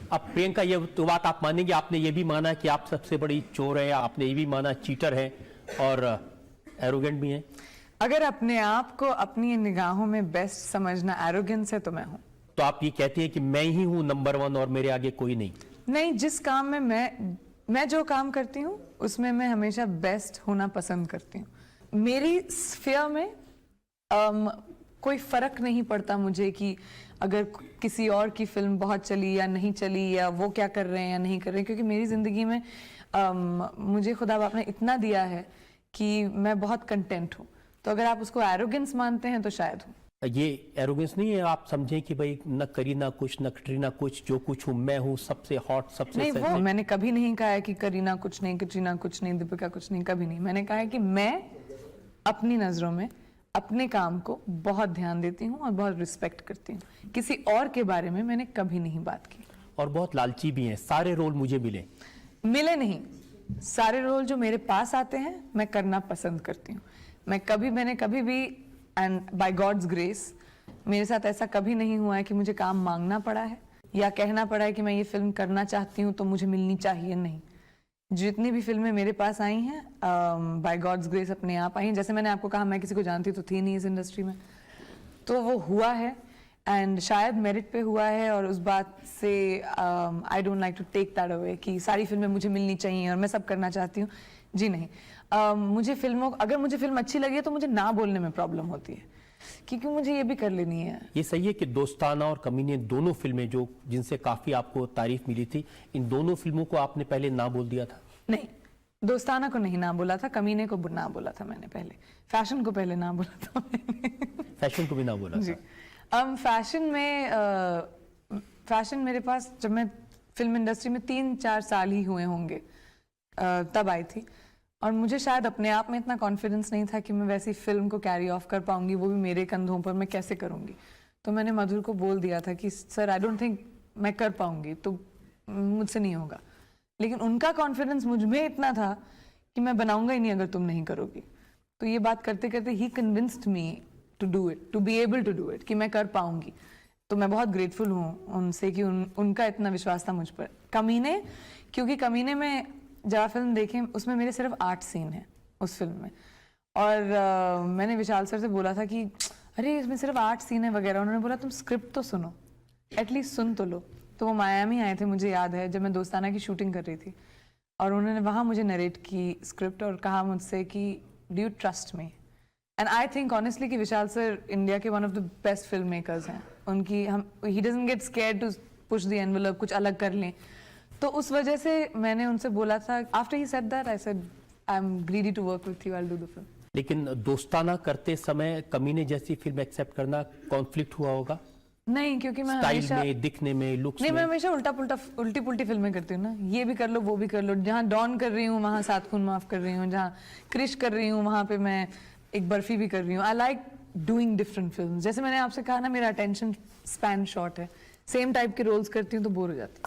अब प्रियंका, ये तो बात आप मानेंगे, आपने ये भी माना कि आप सबसे बड़ी चोर है, आपने ये भी माना चीटर है और एरोगेंट भी हैं। अगर अपने आप को अपनी निगाहों में बेस्ट समझना एरोगेंस है तो मैं हूं। तो आप ये कहती हैं कि मैं ही हूं नंबर 1 और मेरे आगे कोई नहीं? नहीं, जिस काम में मैं जो काम करती हूँ उसमें मैं हमेशा बेस्ट होना पसंद करती हूँ। मेरी स्फीयर में कोई फर्क नहीं पड़ता मुझे कि अगर किसी और की फिल्म बहुत चली या नहीं चली, या वो क्या कर रहे हैं या नहीं कर रहे हैं, क्योंकि मेरी जिंदगी में मुझे खुदा बाप ने इतना दिया है कि मैं बहुत कंटेंट हूँ। तो अगर आप उसको एरोगेंस मानते हैं तो शायद हूँ। ये एरोगेंस नहीं है, आप समझें कि भाई न करीना कुछ न कटरीना कुछ, जो कुछ हूँ मैं हूँ, सबसे हॉट, सबसे नहीं, वो मैंने कभी नहीं कहा है कि करीना कुछ नहीं, कटरीना कुछ नहीं, दीपिका कुछ नहीं, कभी नहीं। मैंने कहा है कि मैं अपनी नजरों में अपने काम को बहुत ध्यान देती हूँ और बहुत रिस्पेक्ट करती हूँ। किसी और के बारे में मैंने कभी नहीं बात की। और बहुत लालची भी हैं, सारे रोल मुझे मिले नहीं, सारे रोल जो मेरे पास आते हैं मैं करना पसंद करती हूँ। मैंने कभी भी, एंड बाय गॉड्स ग्रेस, मेरे साथ ऐसा कभी नहीं हुआ है कि मुझे काम मांगना पड़ा है या कहना पड़ा है कि मैं ये फिल्म करना चाहती हूँ तो मुझे मिलनी चाहिए। नहीं, जितनी भी फिल्में मेरे पास आई हैं बाय गॉड्स ग्रेस अपने आप आई हैं। जैसे मैंने आपको कहा, मैं किसी को जानती तो थी नहीं इस इंडस्ट्री में, तो वो हुआ है एंड शायद मेरिट पे हुआ है। और उस बात से I don't like to take that away कि सारी फिल्में मुझे मिलनी चाहिए और मैं सब करना चाहती हूँ। जी नहीं, अगर मुझे फिल्म अच्छी लगी है तो मुझे ना बोलने में प्रॉब्लम होती है, क्योंकि मुझे ये भी कर लेनी है। ये सही है कि दोस्ताना और कमीने दोनों फिल्में जो जिनसे काफी आपको तारीफ मिली थी, इन दोनों फिल्मों को आपने पहले ना बोल दिया था? नहीं, दोस्ताना को नहीं ना बोला था, कमीने को ना बोला था मैंने पहले, फैशन को पहले ना बोला था मैंने। फैशन को भी ना बोला जी। था? फैशन मेरे पास जब मैं फिल्म इंडस्ट्री में 3-4 साल ही हुए होंगे तब आई थी, और मुझे शायद अपने आप में इतना कॉन्फिडेंस नहीं था कि मैं वैसी फिल्म को कैरी ऑफ कर पाऊंगी, वो भी मेरे कंधों पर, मैं कैसे करूंगी। तो मैंने मधुर को बोल दिया था कि सर आई डोंट थिंक मैं कर पाऊंगी, तो मुझसे नहीं होगा। लेकिन उनका कॉन्फिडेंस मुझ में इतना था कि मैं बनाऊंगा ही नहीं अगर तुम नहीं करोगी। तो ये बात करते करते ही convinced me to do it, to be able to do it, कि मैं कर पाऊंगी। तो मैं बहुत ग्रेटफुल हूँ उनसे कि उनका इतना विश्वास था मुझ पर। कमीने, क्योंकि कमीने में जब आप फिल्म देखें उसमें मेरे सिर्फ 8 सीन हैं उस फिल्म में, और मैंने विशाल सर से बोला था कि अरे इसमें सिर्फ 8 सीन है वगैरह। उन्होंने बोला तुम स्क्रिप्ट तो सुनो, एटलीस्ट सुन तो लो। तो वो मायामी आए थे, मुझे याद है, जब मैं दोस्ताना की शूटिंग कर रही थी, और उन्होंने वहाँ मुझे नरेट की स्क्रिप्ट और कहा मुझसे कि do you trust me. And I think honestly कि विशाल सर इंडिया के one of the best film makers हैं। He doesn't get scared to push the envelope, कुछ अलग कर लें। तो उस वजह से मैंने उनसे बोला था, after he said that I said I am greedy to work with you, I will do the film. लेकिन दोस्ताना करते समय कमीने जैसी फिल्म एक्सेप्ट करना कॉन्फ्लिक्ट हुआ होगा? नहीं, क्योंकि मैं स्टाइल में, दिखने में, लुक्स में। मैं हमेशा उल्टी पुल्टी फिल्में करती हूँ ना, ये भी कर लो वो भी कर लो। जहाँ डॉन कर रही हूँ वहाँ 7 खून माफ कर रही हूँ, जहाँ क्रिश कर रही हूँ वहाँ पे मैं एक बर्फी भी कर रही हूँ। I like doing different film. जैसे मैंने आपसे कहा ना, मेरा अटेंशन स्पैन शॉर्ट है, सेम टाइप के रोल्स करती हूँ तो बोर हो जाती हूँ।